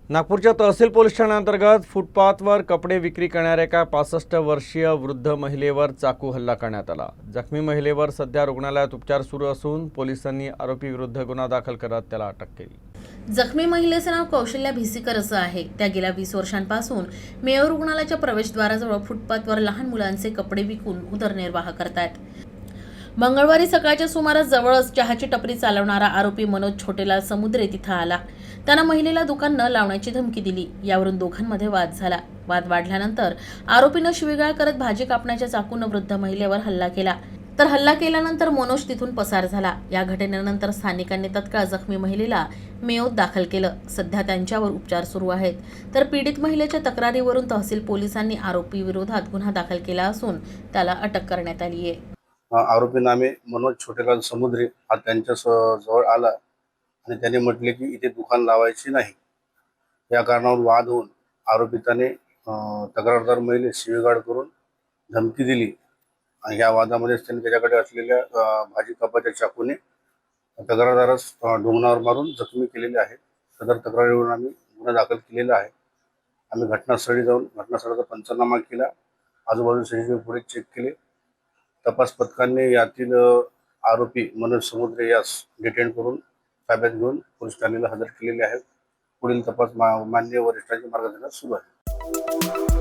नागपूरच्या तहसील पोलीस ठाण्याअंतर्गत फुटपाथवर कपडे विक्री करणाऱ्या एका 65 वर्षीय वृद्ध महिलेवर चाकू हल्ला करण्यात आला। जखमी महिलेवर सध्या रुग्णालयात उपचार सुरू असून पोलिसांनी आरोपी विरुद्ध गुन्हा दाखल करत त्याला अटक केली। जखमी महिलेचे नाव कौशल्या भिसीकर असं आहे। त्या गेल्या 20 वर्षांपासून मेयो रुग्णालयाच्या प्रवेशद्वाराजवळ फुटपाथवर लहान मुलांचे कपडे विकून उदरनिर्वाह करतात। मंगळवारी सकाळच्या सुमारास जवळच चहाची टपरी चालवणारा आरोपी मनोज छोटेलाल समुद्रे तिथं आला। त्यानं महिलेला दुकान न लावण्याची धमकी दिली। यावरून दोघांमध्ये वाद झाला। वाद वाढल्यानंतर आरोपीनं शिवीगाळ करत भाजी कापण्याच्या चाकूनं वृद्ध महिलेवर हल्ला केला। तर हल्ला केल्यानंतर मनोज तिथून पसार झाला। या घटनेनंतर स्थानिकांनी तत्काळ जखमी महिलेला मेयोत दाखल केलं। सध्या त्यांच्यावर उपचार सुरू आहेत। तर पीडित महिलेच्या तक्रारीवरून तहसील पोलिसांनी आरोपी विरोधात गुन्हा दाखल केला असून त्याला अटक करण्यात आली आहे। आरोपी नामे मनोज छोटेलाल समुद्रे हा त्यांच्या जवळ आला आणि त्याने म्हटले की इथे दुकान लावायचे नाही। या कारणावर वाद होऊन आरोपिताने तक्रारदार महिलेस शिवीगाळ करून धमकी दिली आणि या वादामध्येच त्यांनी त्याच्याकडे असलेल्या भाजी कापाच्या चाकूने तक्रारदारास ढोंगणावर मारून जखमी केलेले आहे। सदर तक्रारीवरून आम्ही गुन्हा दाखल केलेला आहे। आम्ही घटनास्थळी जाऊन घटनास्थळाचा पंचनामा केला, आजूबाजूचे CCTV फुटेज चेक केले। तपास पथकाने यातील आरोपी मनोज समुद्रे यास डिटेन करून ताब्यात घेऊन पोलीस ठाण्याला हजर केलेले आहे। पुढील तपास माननीय वरिष्ठांच्या मार्गदर्शनात सुरू आहे।